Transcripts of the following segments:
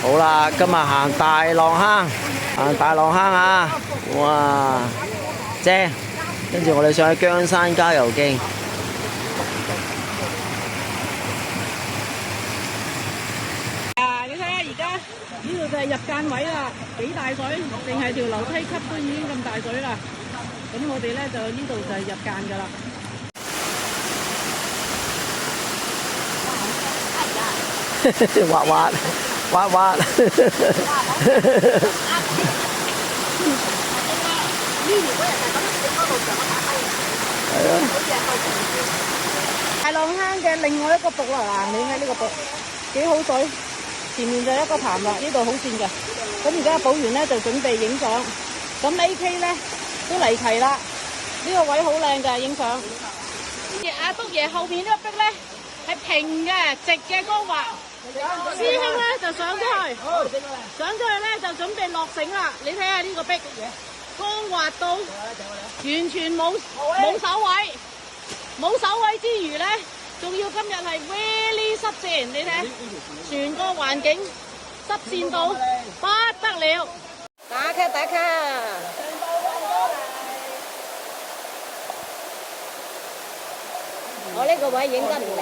好啦，今日行大浪坑，行大浪坑啊！哇，正！跟住我哋上去姜山郊遊徑。啊！你睇下而家呢度就係入澗位啦，幾大水，淨係條樓梯級都已經咁大水啦。咁我哋咧就呢度就係入澗噶啦。滑滑滑滑。係啊。大浪坑嘅另外一個瀑啦，你睇呢個瀑幾好水，前面就一個潭啦，呢度好跣嘅。咁而家補完咧就準備影相，咁 AK 咧都嚟齊啦，呢個位好靚㗎影相。阿篤爺後面呢個壁咧係平嘅、直嘅光滑。師兄咧就上咗去，上咗去咧就準備落繩啦。你睇下呢個壁，光滑到完全冇手位，冇手位之餘咧，仲要今日係 really 濕線。你睇，全個環境濕線到不得了。打卡打卡！我呢個位影得唔靚。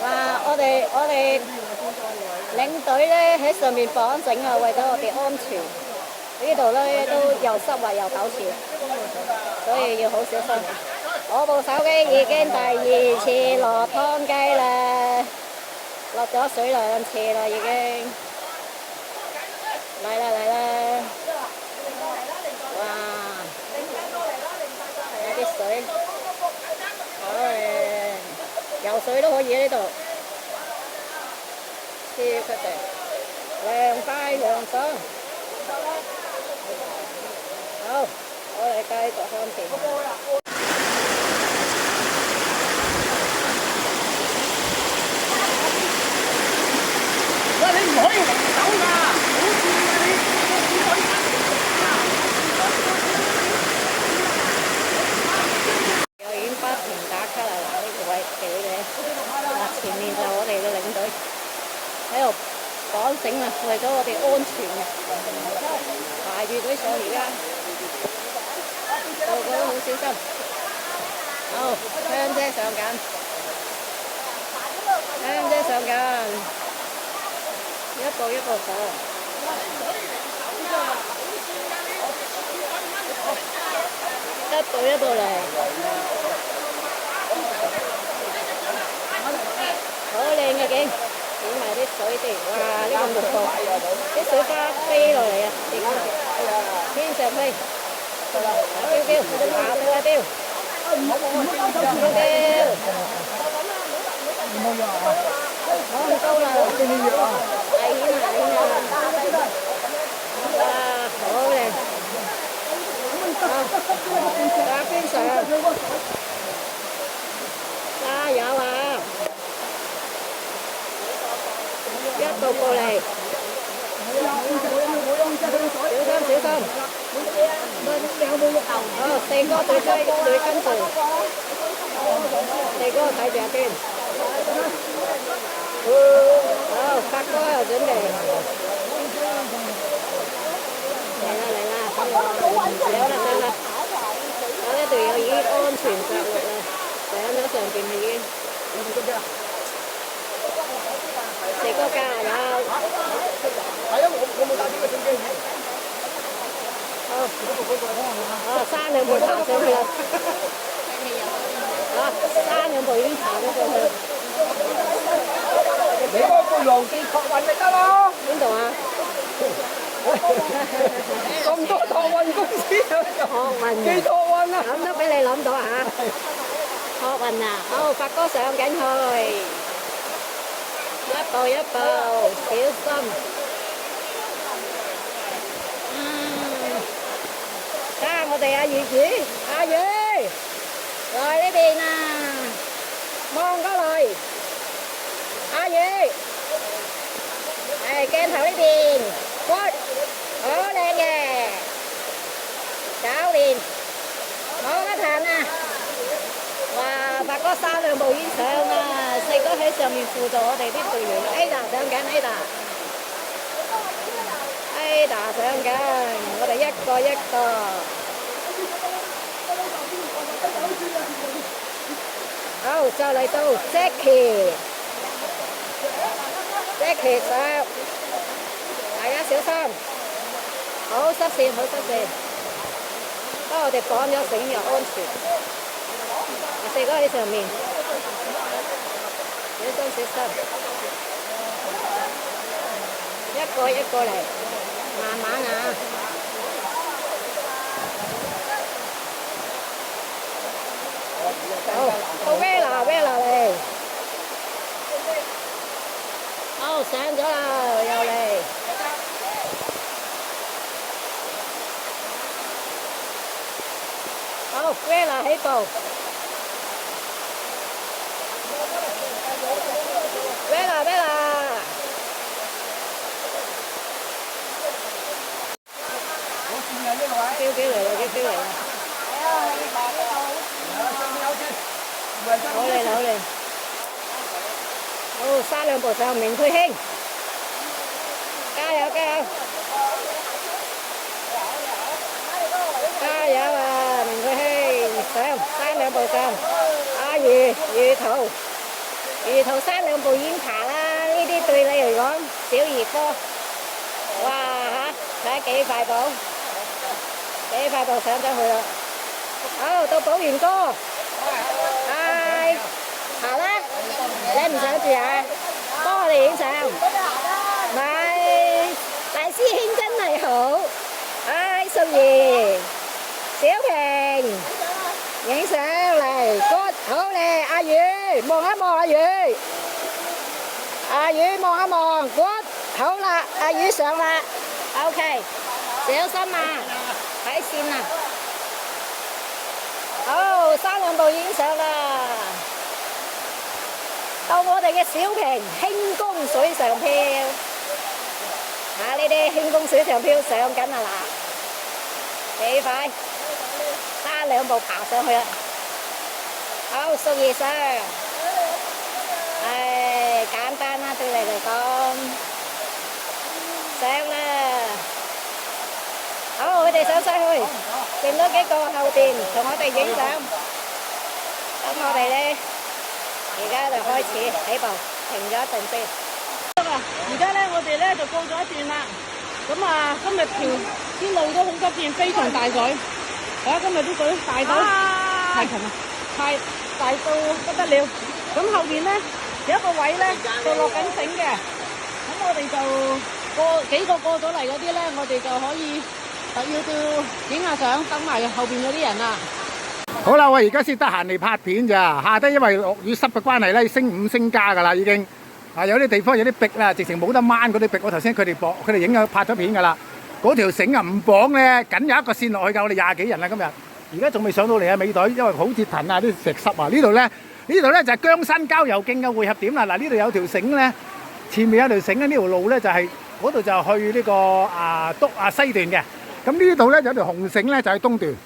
哇！我哋領隊咧喺上面綁繩啊，為咗我哋安全。呢度咧都又濕滑又陡峭，所以要好小心。我部手機已經第2次落湯雞啦，落咗水2次啦已經。嚟啦嚟啦！哇！有啲水，好靚，游水都可以喺呢度，超級正，涼快涼爽。好，我哋繼續向前。喂，你唔可以離手㗎，好跣㗎你，點可以又已經不停打卡啦！嗱，呢個位幾靚，嗱前面就我哋嘅領隊喺度綁繩啊，為咗我哋安全嘅，排住隊上而家。個個都好小心。好，香姐上緊，香姐上緊，一步一步上。一步一步嚟，好靚嘅景，影埋啲水先。哇！呢個瀑布，啲水花飛落嚟啊！天上飛。飄飄，下邊啊飄，飄飄，好唔高啦，危險啊危險啊！哇，好靚，下邊上，加油啊！一步過嚟。小心小心！好，四哥對跟住，四哥睇住阿娟。好，發哥又準備。嚟啦，有啦！我呢隊友已經安全着陸啦，上咗上邊已經。四哥加油！係啊，我冇帶呢個相機。好，3兩步爬上去啦。3兩步已經爬咗上去啦。你嗰個浪記託運咪得咯？邊度啊？咁多託運公司託運記託運啊！諗都俾你諗到啊！託運啊！好，發哥上緊去，一步一步，小心。我哋阿月月，阿月來呢邊啊，望過來，阿月，鏡頭呢邊，好靚嘅，搞掂，冇得彈啊！哇，發哥3兩步已經上啦，四哥喺上面輔助我哋啲隊員，A 達上緊 A 達， A 打上緊，我哋一個一個。好，就嚟到 Jackie 上，大家小心，好濕線，好濕線。不過我哋綁咗繩又安全。四個喺上面，小心小心，一個一個嚟，慢慢啊。好，到 Vela 嚟，好上咗啦，又嚟，好 Vela 起步。Vela，標嚟啦，標嚟啦！好嚟，好三兩步上，明佩興，加油！加油啊，明佩興，上三兩步上，阿魚圖三兩步已經爬啦，呢啲對你嚟講小兒科。哇嚇，睇下幾快步上咗去啦。好，到寶源哥，爬啦，你唔想住啊？幫我哋影相，咪大師兄真係好。淑儀、小平。影相嚟，good，好咧，阿魚望一望阿魚望一望 ，good， 好啦，阿魚上啦 ，OK， 小心啊，睇線啊，好，三兩步影相啦，到我哋嘅小平輕功水上漂，呢啲輕功水上漂上緊啊嗱，幾快！三兩步爬上去啦，好，淑儀上，簡單啦，對你嚟講，上啦，好，佢哋上晒去，剩咗幾個後邊同我哋影相，咁我哋咧，而家就開始起步，停咗一陣先。而家咧，我哋咧就過咗一段啦，咁啊，今日條啲路都好急變，非常大水。今日啲水大到太近啦，太大到不得了。咁後邊咧有一個位咧就落緊繩嘅，咁我哋就幾個過咗嚟嗰啲咧，我哋就可以要影下相，等埋後邊嗰啲人啦。好啦，我而家先得閒嚟拍片咋，下低因為落雨濕嘅關係咧，升5升加噶啦已經。有啲地方有啲壁啦，直情冇得掹嗰啲壁。我頭先佢哋影咗拍咗片噶啦。嗰條繩啊唔綁咧，僅有一個線落去㗎。我哋20幾人啦今日，而家仲未上到嚟啊尾隊，因為好折騰啊啲石濕啊。呢度咧就係姜山郊遊徑嘅匯合點啦。嗱，呢度有條繩咧，前面有條繩咧，呢條路咧就係嗰度就去呢個西段嘅。咁呢度咧有條紅繩咧就係東段，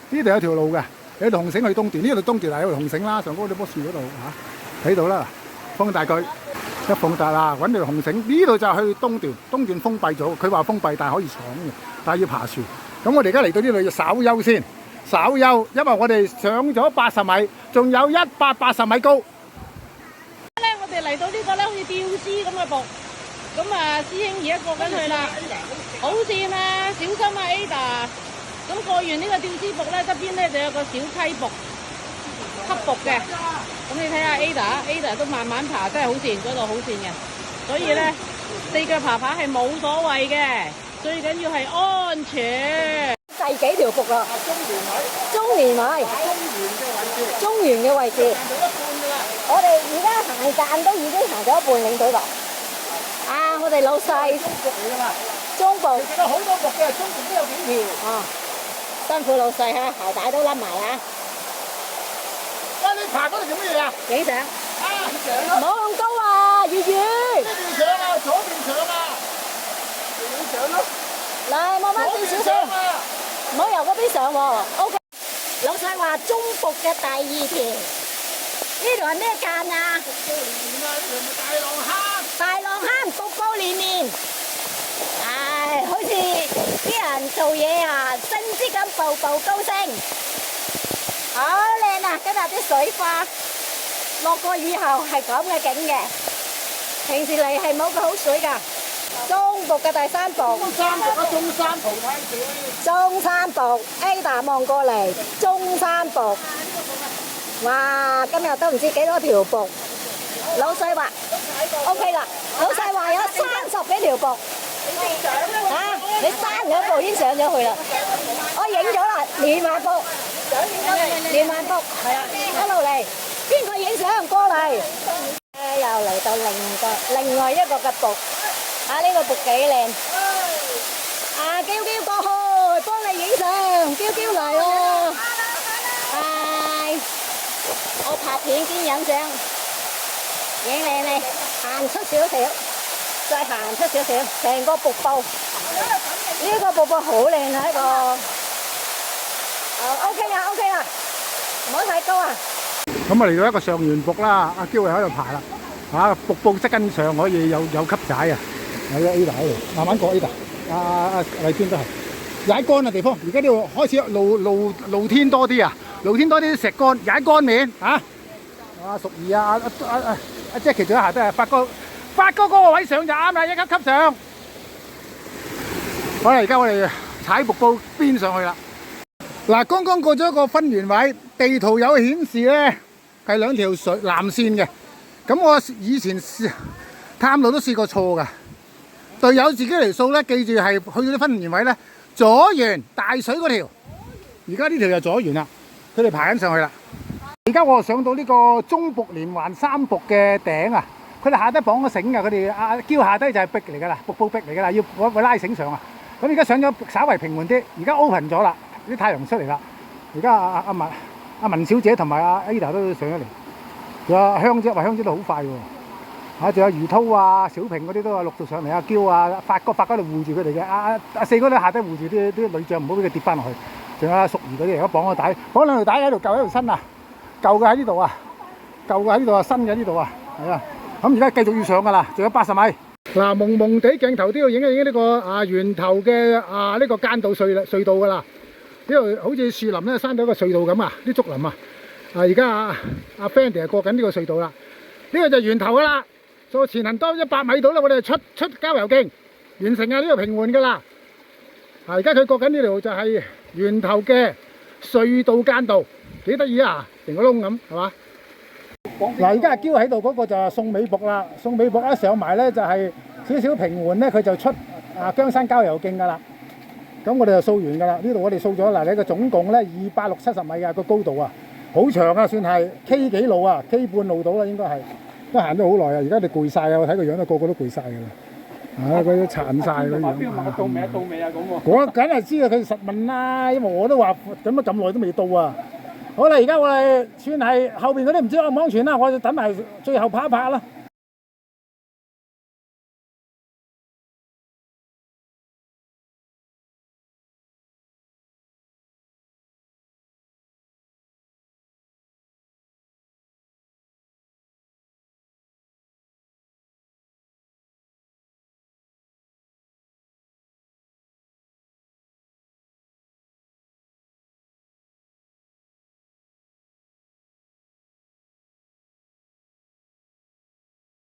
呢度有條路嘅，有條紅繩去東段。呢度東段係有條紅繩啦，上高啲棵樹嗰度嚇，睇到啦，放大佢。一放大啦，揾條紅繩，呢度就去東段，東段封閉咗。佢話封閉，但係可以闖嘅，但係要爬樹。咁我哋而家嚟到呢度要稍休先，稍休，因為我哋上咗80米，仲有180米高。咧，我哋嚟到呢個咧，好似吊絲咁嘅瀑，咁啊，師兄而家過緊去啦，好跣啊，小心啊 Ada。咁過完呢個吊絲瀑咧，側邊咧就有個小溪瀑。黑瀑嘅，咁你睇下 Ada 都慢慢爬，真係好跣，嗰度好跣嘅，所以咧4腳爬係冇所謂嘅，最緊要係安全。第幾條瀑啊？中年位，中原嘅位置。我哋而家行間都已經行咗一半領隊啦。我哋老細中部，其實好多瀑嘅，中部都有幾條。辛苦老細嚇，鞋帶都甩埋啊！你爬嗰度做乜嘢啊？影相。冇咁高啊，粵語。呢邊上啊，左邊上啊。影相咯。嚟，慢慢啲少少。唔好由嗰邊上喎。OK。老細話中瀑嘅第2條。呢度係咩間啊？大浪坑，瀑布連綿。好似人做嘢啊，升職咁步步高升，好靚啊！今日啲水花落過雨後係咁嘅景嘅，平時嚟係冇咁好水㗎。中部嘅第三部，中山部 Ada 望過嚟，中山部，哇！今日都唔知幾多條部。老細話 OK 啦，老細話有30幾條部。啊！你3兩步已經上咗去啦，我影咗啦，連環步，連環步，係啊，一路嚟，邊個影相過嚟？又嚟到另外一個嘅步，啊呢個步幾靚，啊嬌嬌過去幫你影相，嬌嬌嚟咯，係，我拍片兼影相，影靚靚，行出少少。再行出少少，成個瀑布，呢個瀑布好靚啊！一個，OK 啦，OK 啦，唔好太高啊！咁啊嚟到一個上元瀑啦，阿嬌又喺度爬啦，嚇瀑布側跟上可以有級踩啊！喺 Ada 喺度，慢慢過 Ada，阿麗娟都係踩乾嘅地方，而家呢度開始露天多啲啊，露天多啲石乾，踩乾面嚇。阿淑儀啊，阿 Jackie 仲喺下低啊，發哥嗰個位上就啱啦，一級上。好啦，而家我哋踩瀑布邊上去啦。嗱，剛剛過咗一個分完位，地圖有顯示咧係2條藍線嘅。咁我以前探路都試過錯㗎。隊友自己嚟數咧，記住係去到啲分完位咧，左緣大水嗰條。而家呢條就左緣啦，佢哋爬緊上去啦。而家我上到呢個中瀑連環3瀑嘅頂啊！佢哋下低綁咗繩㗎，佢哋阿嬌下低就係壁嚟㗎啦，瀑布壁嚟㗎啦，要我拉繩上啊！咁而家上咗稍為平緩啲，而家 open 咗啦，啲太陽出嚟啦。而家阿文小姐同埋阿 Ada 都上咗嚟，仲有香姐，話香姐都好快喎。嚇，仲有余濤啊、小平嗰啲都陸續上嚟，阿嬌啊、發哥度護住佢哋嘅，阿四哥都下低護住啲女將，唔好俾佢跌翻落去。仲有阿淑儀嗰啲而家綁個帶，綁2條帶喺度，舊喺度新啊，舊嘅喺呢度啊，舊嘅喺呢度啊，新嘅喺呢度啊，係啊。咁而家繼續要上㗎啦，仲有80米。嗱，蒙蒙地鏡頭都要影一影呢個源頭嘅呢個間道隧道㗎啦。呢度好似樹林咧，山到一個隧道咁啊，啲竹林啊。而家阿 Fandy 係過緊呢個隧道啦。呢個就係源頭㗎啦。再前行多100米到啦，我哋出郊遊徑完成啊！呢度平緩㗎啦。而家佢過緊呢條就係源頭嘅隧道間道，幾得意啊！成個窿咁係嘛？嗱，而家阿嬌喺度嗰個就係宋美瀑啦，宋美瀑一上埋咧就係少少平緩咧，佢就出姜山郊遊徑㗎啦。咁我哋就掃完㗎啦，呢度我哋掃咗嗱，你個總共咧260-70米嘅個高度啊，好長啊，算係 K 幾路啊 ，K 半路到啦應該係，都行咗好耐啊，而家你攰晒啊，我睇個樣都個個都攰晒㗎啦，佢都殘晒嗰樣。到未啊咁喎？我梗係知啊，佢實問啦，因為我都話咁耐都未到啊。好啦，而家我哋算係後邊嗰啲唔知安唔安全啦，我就等埋最後拍一拍啦。